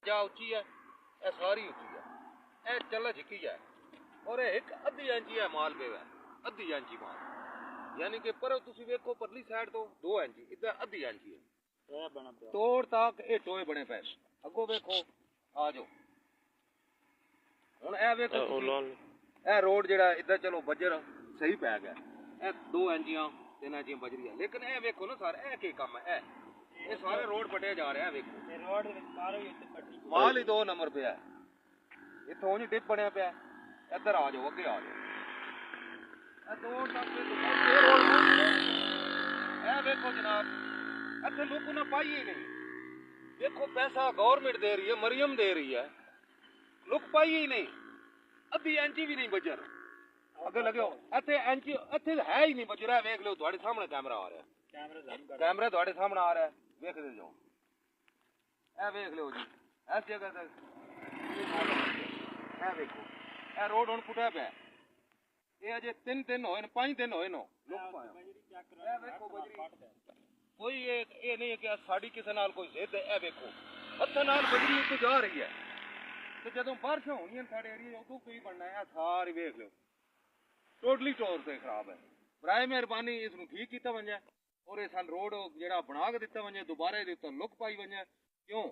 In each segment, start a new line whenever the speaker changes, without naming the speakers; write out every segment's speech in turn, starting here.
जा उच्ची है, यह सारी उच्ची है, यह चल झिकी है और एक अद्धी इंची है माल पे है, अद्धी इंची माल, यानी कि पर तुसी वेखो परली साइड तो 2 इंची, इधर अद्धी इंची है। तोड़ तक ये टोए बने पे, अगो वेखो आ जाओ हुण ए वेखो ए रोड जेड़ा इधर चलो बजर सही पै गया, ए 2 इंचियां 3 इंचियां बजरी है, लेकिन ए वेखो ना सर ए की कम है, ये सारे रोड पटे जा रहे हैं, वेखो रोड माल ही 2 नंबर पे है, इत्थों जी डिप बनया पे, इधर आ जाओ अगे आ जाओ, ए दो तक ए वेखो जनाब इत्थे लोगों ने पाई ही नहीं, देखो पैसा गवर्नमेंट दे रही है, मरियम दे रही है, लोग पाई ही नहीं, अद्धी इंची भी नहीं बजर अगे लगे इत्थे इंची इत्थे है ही नहीं बजरा, वेख लो तुहाडे सामने कैमरा आ रहा है, कैमरा तुहाडे सामने आ रहा है, वेखदे जाओ ए वेख लो जी इस जगह तक ए वेखो ए रोड हुण पुट्या पिया, ये अजे 3 दिन होए ने 5 दिन होए नो लोग पाया ए वेखो बजरी कोई ये नहीं है कि साड़ी किसी नाल कोई जिद है, ए वेखो हत्थां नाल बजरी उत्ते जा रही है, तो जदों बारिशां होणियां साडे एरिया उदों की बनना है, सारी वेख लो टोटली तौर ते खराब है। बराए मेहरबानी इसनूं ठीक कीता वंजे और ये सन रोड जेड़ा बना के दिता वंजे, दोबारा इहदे उत्ते लुक पाई वंजे, क्यों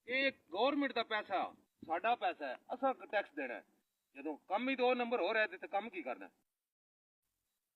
ये गवर्नमेंट दा पैसा साडा पैसा है, असां टैक्स देना है, जदों कम ही 2 नंबर हो रहा है तो कम की करना है।